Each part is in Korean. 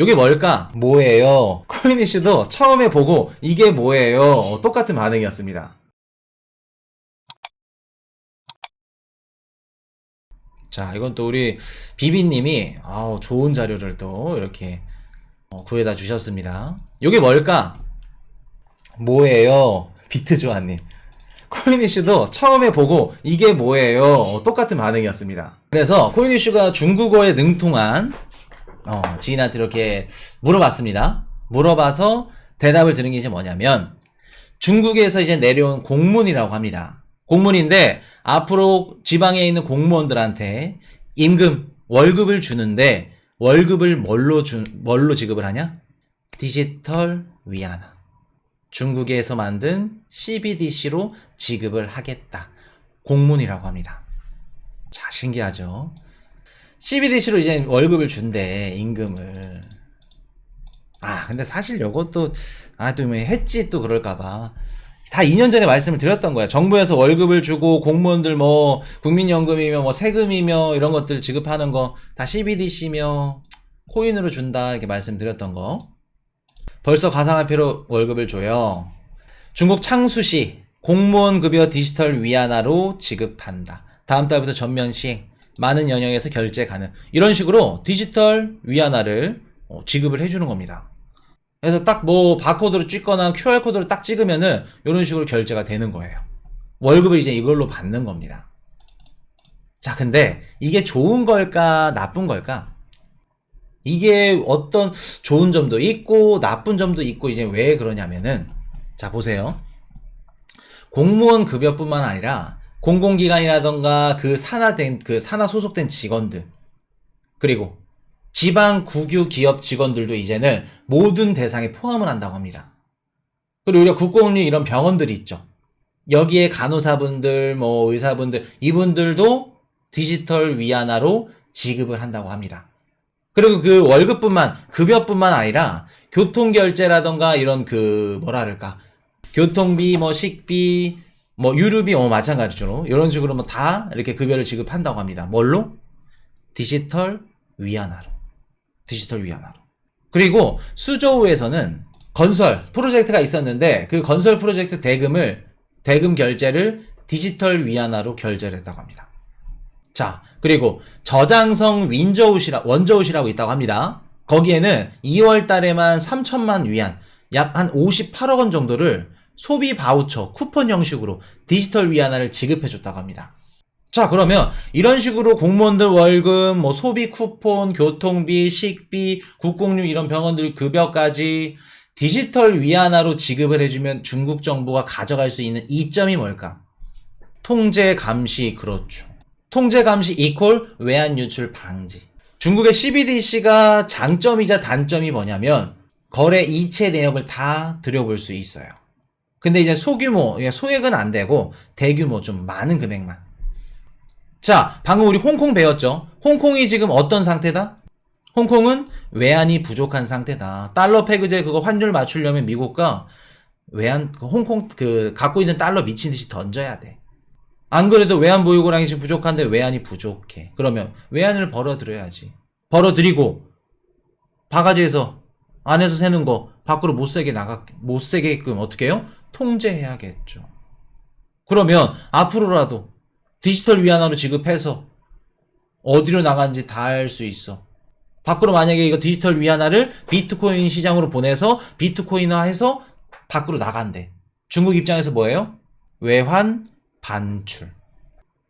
이게 뭘까? 뭐예요? 코인 이슈도 처음에 보고 이게 뭐예요? 똑같은 반응이었습니다. 자, 이건 또 우리 비비님이 좋은 자료를 또 이렇게 구해다 주셨습니다. 이게 뭘까? 뭐예요? 비트조아님. 코인 이슈도 처음에 보고 이게 뭐예요? 똑같은 반응이었습니다. 그래서 코인 이슈가 중국어에 능통한 지인한테 이렇게 물어봤습니다. 물어봐서 대답을 들은 게 이제 뭐냐면 중국에서 이제 내려온 공문이라고 합니다. 공문인데 앞으로 지방에 있는 공무원들한테 임금, 월급을 주는데 월급을 뭘로 지급을 하냐? 디지털 위안화. 중국에서 만든 CBDC로 지급을 하겠다. 공문이라고 합니다. 자, 신기하죠? CBDC로 이제 월급을 준대, 임금을. 근데 사실 요것도, 또 했지 또 그럴까봐. 다 2년 전에 말씀을 드렸던 거야. 정부에서 월급을 주고 공무원들 국민연금이며 세금이며 이런 것들 지급하는 거 다 CBDC며 코인으로 준다 이렇게 말씀드렸던 거. 벌써 가상화폐로 월급을 줘요. 중국 창수시 공무원 급여 디지털 위안화로 지급한다. 다음 달부터 전면 시행. 많은 연령에서 결제 가능. 이런 식으로 디지털 위안화를 지급을 해주는 겁니다. 그래서 딱 바코드로 찍거나 QR코드로 딱 찍으면은 이런 식으로 결제가 되는 거예요. 월급을 이제 이걸로 받는 겁니다. 자, 근데 이게 좋은 걸까 나쁜 걸까? 이게 어떤 좋은 점도 있고 나쁜 점도 있고 이제 왜 그러냐면은 자, 보세요. 공무원 급여뿐만 아니라 공공기관이라던가 그 산하 소속된 직원들, 그리고 지방 국유 기업 직원들도 이제는 모든 대상에 포함을 한다고 합니다. 그리고 우리가 국공립 이런 병원들이 있죠. 여기에 간호사분들, 의사분들, 이분들도 디지털 위안화로 지급을 한다고 합니다. 그리고 그 급여뿐만 아니라 교통결제라던가 이런 교통비, 식비, 유류비, 마찬가지로 이런 식으로 다 이렇게 급여를 지급한다고 합니다. 뭘로? 디지털 위안화로. 그리고 수저우에서는 건설 프로젝트가 있었는데 그 건설 프로젝트 대금 결제를 디지털 위안화로 결제를 했다고 합니다. 자, 그리고 저장성 원저우시라고 있다고 합니다. 거기에는 2월 달에만 3천만 위안, 약 한 58억 원 정도를 소비 바우처, 쿠폰 형식으로 디지털 위안화를 지급해줬다고 합니다. 자, 그러면 이런 식으로 공무원들 월급, 소비 쿠폰, 교통비, 식비, 국공립 이런 병원들 급여까지 디지털 위안화로 지급을 해주면 중국 정부가 가져갈 수 있는 이점이 뭘까? 통제 감시, 그렇죠. 통제 감시 이퀄 외환 유출 방지. 중국의 CBDC가 장점이자 단점이 뭐냐면 거래 이체 내역을 다 들여볼 수 있어요. 근데 이제 소액은 안 되고 대규모 좀 많은 금액만. 자, 방금 우리 홍콩 배웠죠? 홍콩이 지금 어떤 상태다? 홍콩은 외환이 부족한 상태다. 달러 패그제 그거 환율 맞추려면 미국과 홍콩 갖고 있는 달러 미친 듯이 던져야 돼. 안 그래도 외환 보유고량이 지금 부족한데 외환이 부족해. 그러면 외환을 벌어들여야지. 벌어들이고 바가지에서 안에서 새는 거 밖으로 못 세게끔 어떻게 해요? 통제해야겠죠. 그러면 앞으로라도 디지털 위안화로 지급해서 어디로 나간지 다 알 수 있어. 밖으로 만약에 이거 디지털 위안화를 비트코인 시장으로 보내서 비트코인화해서 밖으로 나간대. 중국 입장에서 뭐예요? 외환 반출.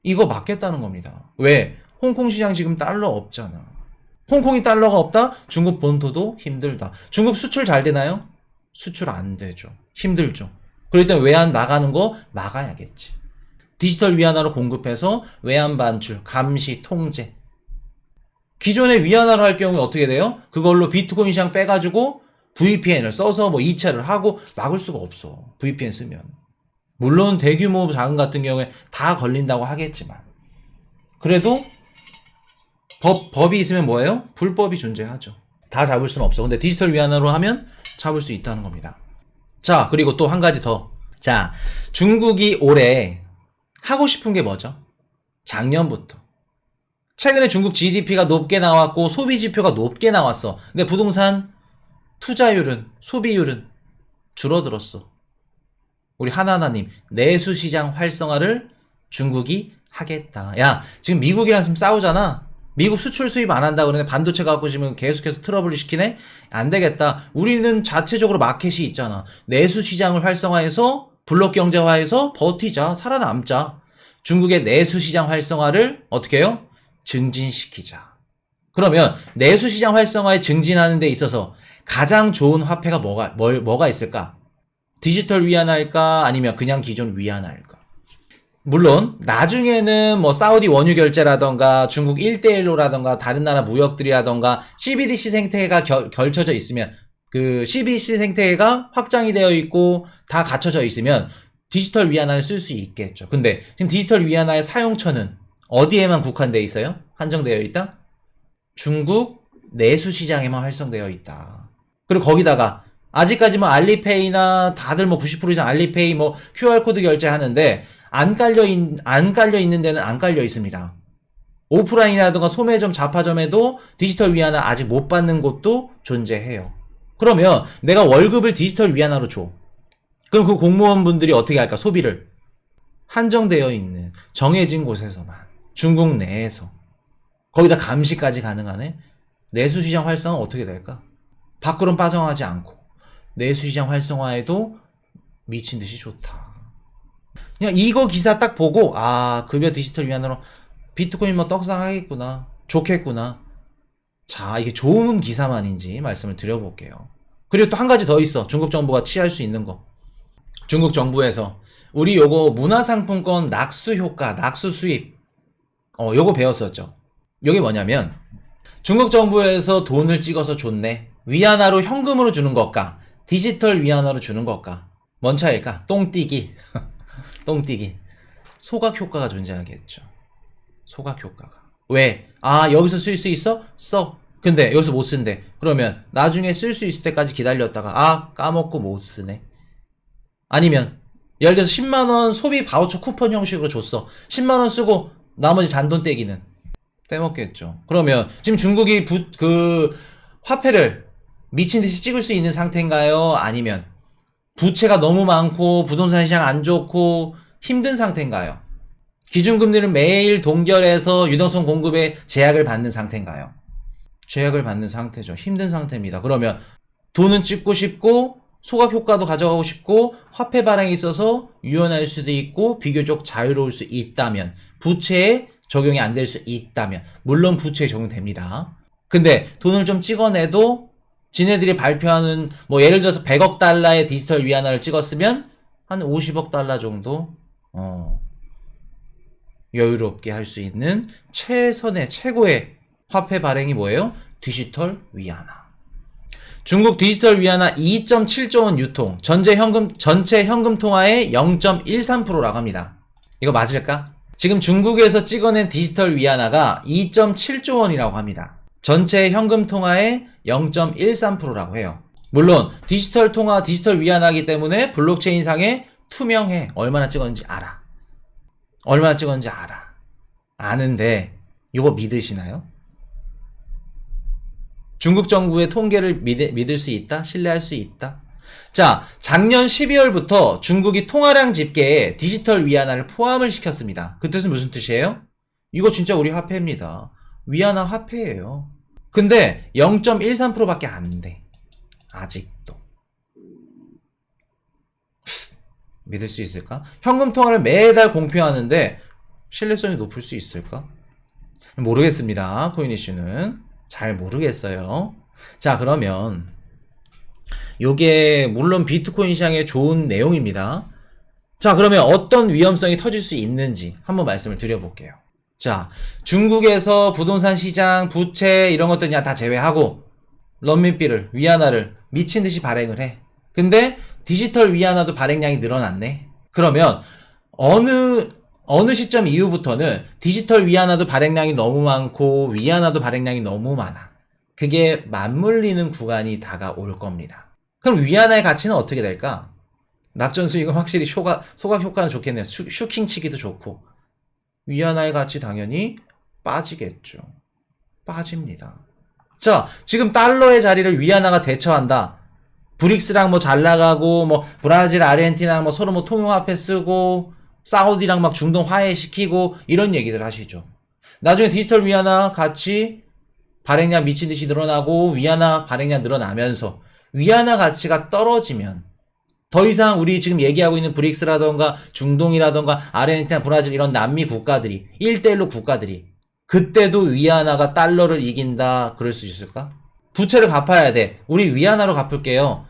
이거 막겠다는 겁니다. 왜? 홍콩 시장 지금 달러 없잖아. 홍콩이 달러가 없다? 중국 본토도 힘들다. 중국 수출 잘 되나요? 수출 안 되죠. 힘들죠. 그럴 땐 외환 나가는 거 막아야겠지. 디지털 위안화로 공급해서 외환 반출, 감시, 통제. 기존에 위안화로 할 경우에 어떻게 돼요? 그걸로 비트코인 시장 빼가지고 VPN을 써서 이체를 하고 막을 수가 없어. VPN 쓰면. 물론 대규모 자금 같은 경우에 다 걸린다고 하겠지만. 그래도 법이 있으면 뭐예요? 불법이 존재하죠. 다 잡을 수는 없어. 근데 디지털 위안화로 하면 잡을 수 있다는 겁니다. 자, 그리고 또 한 가지 더. 자, 중국이 올해 하고 싶은 게 뭐죠? 작년부터 최근에 중국 GDP가 높게 나왔고 소비 지표가 높게 나왔어. 근데 부동산 투자율은, 소비율은 줄어들었어. 우리 하나하나님, 내수시장 활성화를 중국이 하겠다. 야, 지금 미국이랑 지금 싸우잖아. 미국 수출 수입 안 한다 그러네. 반도체 갖고 지금 계속해서 트러블을 시키네. 안 되겠다. 우리는 자체적으로 마켓이 있잖아. 내수 시장을 활성화해서 블록 경제화해서 버티자, 살아남자. 중국의 내수 시장 활성화를 어떻게 해요? 증진시키자. 그러면 내수 시장 활성화에 증진하는 데 있어서 가장 좋은 화폐가 뭐가 있을까? 디지털 위안화일까? 아니면 그냥 기존 위안화일까? 물론 나중에는 뭐 사우디 원유 결제라던가 중국 1대1로라던가 다른 나라 무역들이라던가 CBDC 생태계가 결쳐져 있으면, 그 CBDC 생태계가 확장이 되어 있고 다 갖춰져 있으면 디지털 위안화를 쓸 수 있겠죠. 근데 지금 디지털 위안화의 사용처는 어디에만 국한되어 있어요? 한정되어 있다? 중국 내수 시장에만 활성되어 있다. 그리고 거기다가 아직까지 뭐 알리페이나 다들 뭐 90% 이상 알리페이 뭐 QR코드 결제하는데 안 깔려 있는 데는 안 깔려 있습니다. 오프라인이라든가 소매점, 자파점에도 디지털 위안화 아직 못 받는 곳도 존재해요. 그러면 내가 월급을 디지털 위안화로 줘. 그럼 그 공무원분들이 어떻게 할까? 소비를 한정되어 있는 정해진 곳에서만, 중국 내에서, 거기다 감시까지 가능하네. 내수시장 활성화 어떻게 될까? 밖으로는 빠져나가지 않고 내수시장 활성화에도 미친 듯이 좋다. 그냥 이거 기사 딱 보고 급여 디지털 위안화로 비트코인 뭐 떡상하겠구나, 좋겠구나. 자, 이게 좋은 기사만인지 말씀을 드려볼게요. 그리고 또 한 가지 더 있어. 중국 정부가 취할 수 있는 거. 중국 정부에서 우리 요거 문화상품권 낙수 효과, 낙수 수입, 요거 배웠었죠. 요게 뭐냐면 중국 정부에서 돈을 찍어서 줬네. 위안화로 현금으로 주는 것과 디지털 위안화로 주는 것과 뭔 차이일까? 똥띠기. 똥띠기. 소각 효과가 존재하겠죠. 소각 효과가. 왜? 여기서 쓸 수 있어? 써. 근데 여기서 못 쓴대. 그러면 나중에 쓸 수 있을 때까지 기다렸다가 까먹고 못 쓰네. 아니면 예를 들어서 10만원 소비 바우처 쿠폰 형식으로 줬어. 10만원 쓰고 나머지 잔돈 떼기는 떼먹겠죠. 그러면 지금 중국이 화폐를 미친듯이 찍을 수 있는 상태인가요? 아니면 부채가 너무 많고 부동산 시장 안 좋고 힘든 상태인가요? 기준금리를 매일 동결해서 유동성 공급에 제약을 받는 상태인가요? 제약을 받는 상태죠. 힘든 상태입니다. 그러면 돈은 찍고 싶고 소각 효과도 가져가고 싶고 화폐 발행이 있어서 유연할 수도 있고 비교적 자유로울 수 있다면, 부채에 적용이 안 될 수 있다면, 물론 부채에 적용됩니다. 근데 돈을 좀 찍어내도 지네들이 발표하는 뭐 예를 들어서 100억 달러의 디지털 위안화를 찍었으면 한 50억 달러 정도 여유롭게 할 수 있는 최고의 화폐 발행이 뭐예요? 디지털 위안화. 중국 디지털 위안화 2.7조 원 유통, 전체 현금 통화의 0.13%라고 합니다. 이거 맞을까? 지금 중국에서 찍어낸 디지털 위안화가 2.7조 원이라고 합니다. 전체 현금 통화의 0.13%라고 해요. 물론 디지털 통화, 디지털 위안화이기 때문에 블록체인상에 투명해. 얼마나 찍었는지 알아. 아는데 이거 믿으시나요? 중국 정부의 통계를 믿을 수 있다? 신뢰할 수 있다? 자, 작년 12월부터 중국이 통화량 집계에 디지털 위안화를 포함을 시켰습니다. 그 뜻은 무슨 뜻이에요? 이거 진짜 우리 화폐입니다. 위안화 화폐예요. 근데 0.13%밖에 안 돼. 아직도. 믿을 수 있을까? 현금 통화를 매달 공표하는데 신뢰성이 높을 수 있을까? 모르겠습니다. 코인 이슈는. 잘 모르겠어요. 자, 그러면 요게 물론 비트코인 시장에 좋은 내용입니다. 자, 그러면 어떤 위험성이 터질 수 있는지 한번 말씀을 드려볼게요. 자, 중국에서 부동산 시장, 부채 이런 것들 그냥 다 제외하고 런민비를, 위안화를 미친듯이 발행을 해. 근데 디지털 위안화도 발행량이 늘어났네. 그러면 어느 시점 이후부터는 디지털 위안화도 발행량이 너무 많고 위안화도 발행량이 너무 많아. 그게 맞물리는 구간이 다가올 겁니다. 그럼 위안화의 가치는 어떻게 될까? 낙전 수익은 확실히 소각 효과는 좋겠네요. 슈킹 치기도 좋고. 위안화의 가치 당연히 빠지겠죠. 빠집니다. 자, 지금 달러의 자리를 위안화가 대처한다. 브릭스랑 뭐 잘 나가고, 뭐 브라질, 아르헨티나랑 뭐 서로 뭐 통용화폐 쓰고, 사우디랑 막 중동 화해시키고 이런 얘기들 하시죠. 나중에 디지털 위안화 가치 발행량 미친 듯이 늘어나고 위안화 발행량 늘어나면서 위안화 가치가 떨어지면 더 이상 우리 지금 얘기하고 있는 브릭스라던가 중동이라던가 아르헨티나, 브라질 이런 남미 국가들이 1대1로 국가들이 그때도 위안화가 달러를 이긴다 그럴 수 있을까? 부채를 갚아야 돼. 우리 위안화로 갚을게요.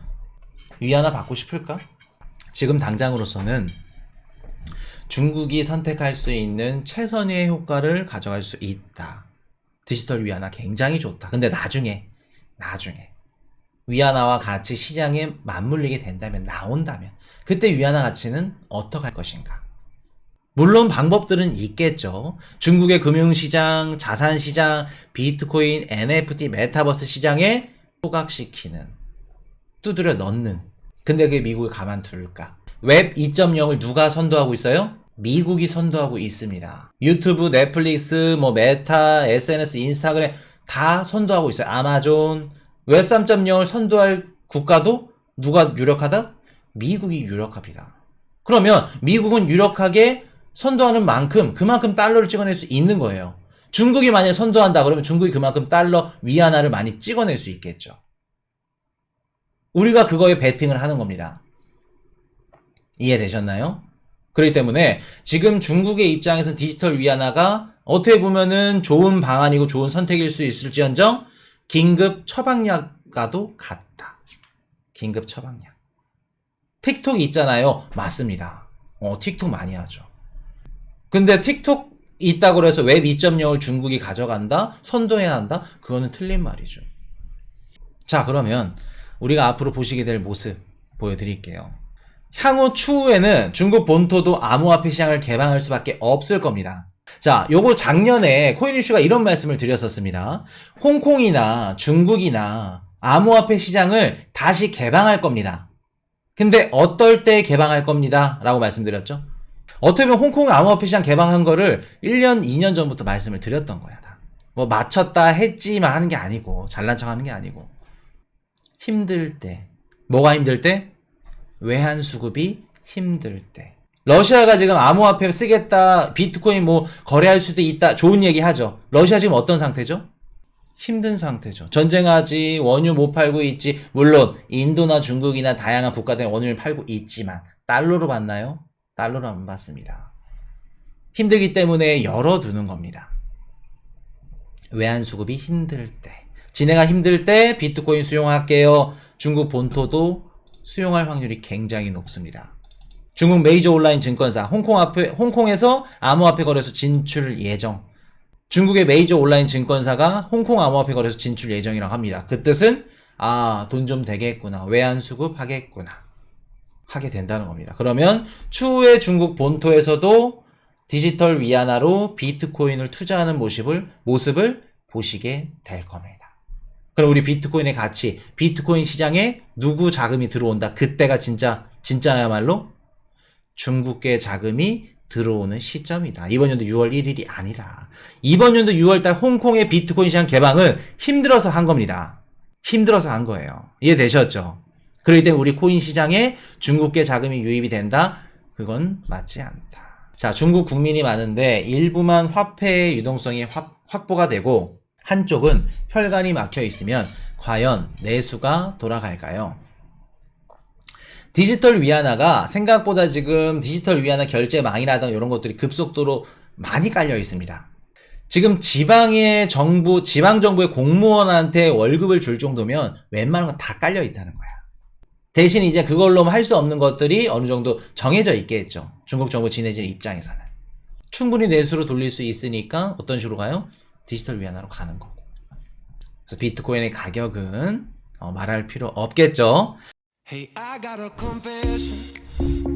위안화 받고 싶을까? 지금 당장으로서는 중국이 선택할 수 있는 최선의 효과를 가져갈 수 있다. 디지털 위안화 굉장히 좋다. 근데 나중에 위안화와 같이 시장에 맞물리게 된다면, 나온다면 그때 위안화 가치는 어떻게 할 것인가? 물론 방법들은 있겠죠. 중국의 금융시장, 자산시장, 비트코인, NFT, 메타버스 시장에 소각시키는, 두드려 넣는. 근데 그게 미국이 가만둘까? 웹 2.0을 누가 선도하고 있어요? 미국이 선도하고 있습니다. 유튜브, 넷플릭스, 뭐 메타, SNS, 인스타그램 다 선도하고 있어요. 아마존. 웹 3.0을 선도할 국가도 누가 유력하다? 미국이 유력합니다. 그러면 미국은 유력하게 선도하는 만큼 그만큼 달러를 찍어낼 수 있는 거예요. 중국이 만약에 선도한다 그러면 중국이 그만큼 달러 위안화를 많이 찍어낼 수 있겠죠. 우리가 그거에 베팅을 하는 겁니다. 이해되셨나요? 그렇기 때문에 지금 중국의 입장에서는 디지털 위안화가 어떻게 보면은 좋은 방안이고 좋은 선택일 수 있을지언정 긴급 처방약과도 같다. 긴급 처방약. 틱톡 있잖아요. 맞습니다. 틱톡 많이 하죠. 근데 틱톡 있다고 해서 웹 2.0을 중국이 가져간다? 선도해야 한다? 그거는 틀린 말이죠. 자, 그러면 우리가 앞으로 보시게 될 모습 보여드릴게요. 향후 추후에는 중국 본토도 암호화폐 시장을 개방할 수밖에 없을 겁니다. 자, 요거 작년에 코인 이슈가 이런 말씀을 드렸었습니다. 홍콩이나 중국이나 암호화폐 시장을 다시 개방할 겁니다. 근데 어떨 때 개방할 겁니다 라고 말씀드렸죠. 어떻게 보면 홍콩 암호화폐 시장 개방한 거를 1년, 2년 전부터 말씀을 드렸던 거야. 뭐 맞췄다 했지만 하는 게 아니고, 잘난 척 하는 게 아니고. 힘들 때. 뭐가 힘들 때? 외환 수급이 힘들 때. 러시아가 지금 암호화폐 쓰겠다, 비트코인 뭐 거래할 수도 있다, 좋은 얘기 하죠. 러시아 지금 어떤 상태죠? 힘든 상태죠. 전쟁하지, 원유 못 팔고 있지. 물론 인도나 중국이나 다양한 국가들은 원유를 팔고 있지만 달러로 받나요? 달러로 안 받습니다. 힘들기 때문에 열어두는 겁니다. 외환 수급이 힘들 때. 지네가 힘들 때 비트코인 수용할게요. 중국 본토도 수용할 확률이 굉장히 높습니다. 중국 메이저 온라인 증권사 홍콩에서 암호화폐 거래소 진출 예정. 중국의 메이저 온라인 증권사가 홍콩 암호화폐 거래소 진출 예정이라고 합니다. 그 뜻은 돈 좀 되겠구나. 외환 수급 하겠구나. 하게 된다는 겁니다. 그러면 추후에 중국 본토에서도 디지털 위안화로 비트코인을 투자하는 모습을 보시게 될 겁니다. 그럼 우리 비트코인의 가치, 비트코인 시장에 누구 자금이 들어온다. 그때가 진짜야말로 중국계 자금이 들어오는 시점이다. 이번 연도 6월 1일이 아니라 이번 연도 6월달 홍콩의 비트코인 시장 개방은 힘들어서 한 겁니다. 힘들어서 한 거예요. 이해되셨죠? 그렇기 때문에 우리 코인 시장에 중국계 자금이 유입이 된다? 그건 맞지 않다. 자, 중국 국민이 많은데 일부만 화폐의 유동성이 확보가 되고 한쪽은 혈관이 막혀 있으면 과연 내수가 돌아갈까요? 디지털 위안화가 생각보다 지금 디지털 위안화 결제망이라든가 이런 것들이 급속도로 많이 깔려 있습니다. 지금 지방 정부의 공무원한테 월급을 줄 정도면 웬만한 건 다 깔려 있다는 거야. 대신 이제 그걸로 할 수 없는 것들이 어느 정도 정해져 있겠죠. 중국 정부 지네진 입장에서는. 충분히 내수로 돌릴 수 있으니까 어떤 식으로 가요? 디지털 위안화로 가는 거고. 그래서 비트코인의 가격은 말할 필요 없겠죠. Hey, I got a confession.